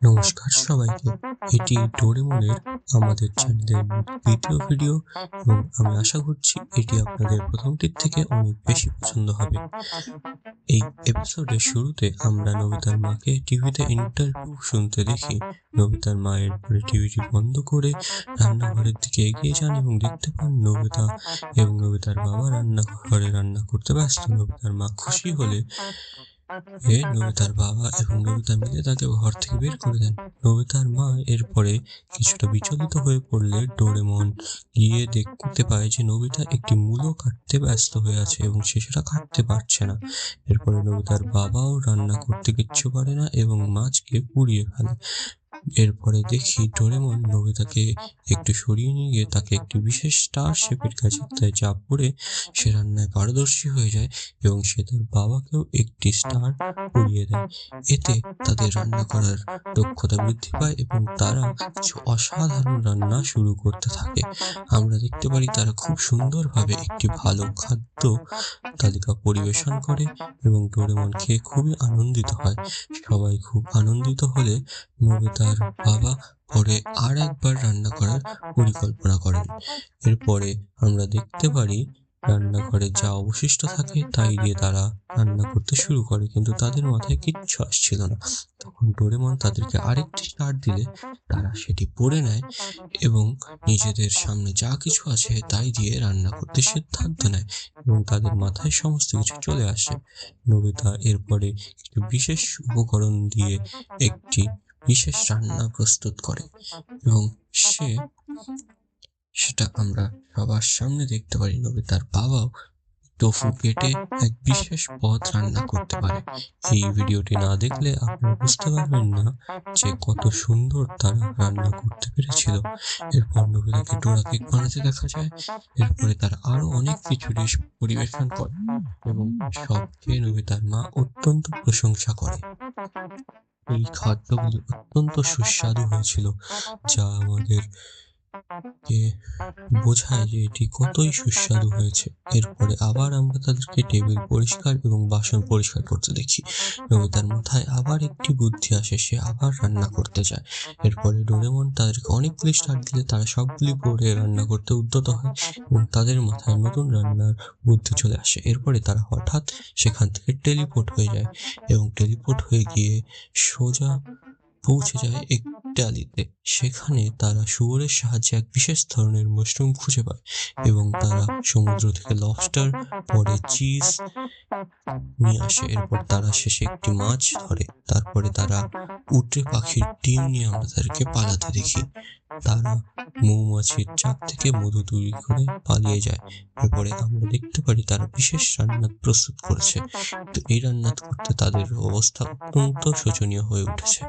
নমস্কার সবাইকে। এটি ডোরেমনের আমাদের চ্যানেলের দ্বিতীয় ভিডিও এবং আমি আশা করছি এটি আপনাদের প্রথমটির থেকে অনেক বেশি পছন্দ হবে। এই এপিসোডের শুরুতে আমরা নবিতার মাকে টিভিতে ইন্টারভিউ শুনতে দেখি। নবিতার মায়ের পরে টিভিটি বন্ধ করে রান্নাঘরের দিকে এগিয়ে যান এবং দেখতে পান নবিতা এবং নবিতার বাবা রান্নাঘরে রান্না করতে ব্যস্ত। নবিতার মা খুশি হলে নবিতার বাবা এবং নবিতা মিলে তাকে ঘর থেকে বের করে দেন। নবিতার মা এরপরে কিছুটা বিচলিত হয়ে পড়লে ডোরেমন গিয়ে দেখতে পায় যে নবিতা একটি মূলো কাটতে ব্যস্ত হয়ে আছে এবং সে সেটা কাটতে পারছে না। এরপরে নবিতার বাবাও রান্না করতে কিচ্ছু পারে না এবং মাছকে পুড়িয়ে ফেলে। এরপরে দেখি ডোরেমন নবিতাকে একটু সরিয়ে নিয়ে গিয়ে তাকে একটি বিশেষ স্টার শেপের কাছে দেয়, যা পরে সে রান্নায় পারদর্শী হয়ে যায় এবং সে তার বাবাকেও একটি স্টার পরিয়ে দেয়। এতে তাদের রান্না করার দক্ষতা বৃদ্ধি পায় এবং তারা কিছু অসাধারণ রান্না শুরু করতে থাকে। আমরা দেখতে পারি তারা খুব সুন্দরভাবে একটি ভালো খাদ্য তালিকা পরিবেশন করে এবং ডোরেমন খেয়ে খুবই আনন্দিত হয়। সবাই খুব আনন্দিত হলে নবিতার বাবা পরে আর একবার রান্না করার পরিকল্পনা করেন। এরপরে আমরা দেখতে পারি রান্নাঘরে যা অবশিষ্ট থাকে তাই দিয়ে তারা রান্না করতে শুরু করে, কিন্তু তাদের মাথায় কিচ্ছু আসছিল না। তখন ডোরেমন তাদেরকে আরেকটি স্টার দিলে তারা সেটি পড়ে নেয় এবং নিজেদের সামনে যা কিছু আছে তাই দিয়ে রান্না করতে সিদ্ধান্ত নেয় এবং তাদের মাথায় সমস্ত কিছু চলে আসে। নবিতা এরপরে কিছু বিশেষ উপকরণ দিয়ে একটি বিশেষ রান্না প্রস্তুত করে এবং সেটা আমরা সবার সামনে দেখতে পারি। নবিতার বাবাও টোফু কেটে এক বিশেষ পদ রান্না করতে পারে। এই ভিডিওটি না দেখলে আপনারা বুঝতে পারবেন না যে কত সুন্দর তারা রান্না করতে পেরেছিল। এরপর নবিতাকে ডোরা কেক বানাতে দেখা যায়। এরপরে তারা আরো অনেক কিছু ডিশ পরিবেশন করে এবং সব খেয়ে নবিতার মা অত্যন্ত প্রশংসা করে। এই খাদ্যগুলি অত্যন্ত সুস্বাদু হয়েছিল, যা আমাদেরকে বোঝায় যে এটি কতই সুস্বাদু হয়েছে। এরপরে আবার আমরা তাদেরকে টেবিল পরিষ্কার এবং বাসন পরিষ্কার করতে দেখি। নবিতার মাথায় আবার একটি বুদ্ধি আসে, সে আবার রান্না করতে যায়। এরপরে ডোরেমন তাদেরকে অনেকগুলি স্টার দিলে তারা সবগুলি পরে রান্না করতে উদ্যত হয় এবং তাদের মাথায় নতুন রান্নার বুদ্ধি চলে আসে। এরপরে তারা হঠাৎ সেখান থেকে টেলিপোর্ট হয়ে যায় এবং টেলিপোর্ট হয়ে গিয়ে সোজা পৌঁছে যায় ইটালিতে। সেখানে তারা শুয়োরের সাহায্যে এক বিশেষ ধরনের মাশরুম খুঁজে পায় এবং তারা সমুদ্র থেকে লবস্টার, পরে চিজ নিয়ে আসে। এরপর তারা শেষে একটি মাছ ধরে। তারপরে তারা উটে পাখির ডিম নিয়ে আমরা তাদেরকে পালাতে দেখি। তারা মৌমাছির চাক থেকে মধু তৈরি করে পালিয়ে যায়। এরপরে আমরা দেখতে পারি তারা বিশেষ রান্না প্রস্তুত করেছে, তো এই রান্না করতে তাদের অবস্থা অত্যন্ত শোচনীয় হয়ে উঠেছে।